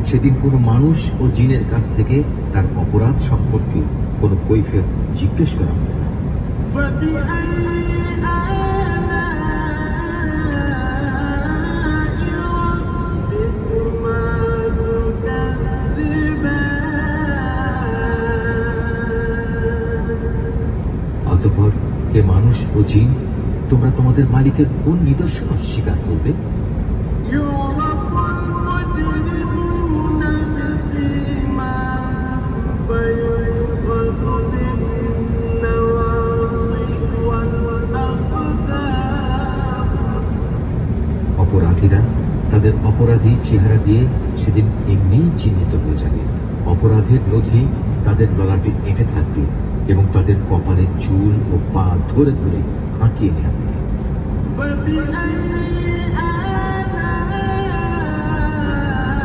সেদিন কোনো মানুষ ও জিনের কাছ থেকে তার অপরাধ সম্পর্কে কোনো কৈফিয়ত জিজ্ঞেস করা হবে না। অতঃপর হে মানুষ ও জিন, তোমরা তোমাদের মালিকের কোন নিদর্শন অস্বীকার করবে? অপরাধীরা তাদের অপরাধী চেহারা দিয়ে সেদিন এমনিই চিহ্নিত হয়ে যাবে। অপরাধের নথি তাদের গলাটি এঁটে থাকবে এবং তাদের কপালের চুল ও পা ধরে ধরে আঁকিয়ে নেওয়া হবে।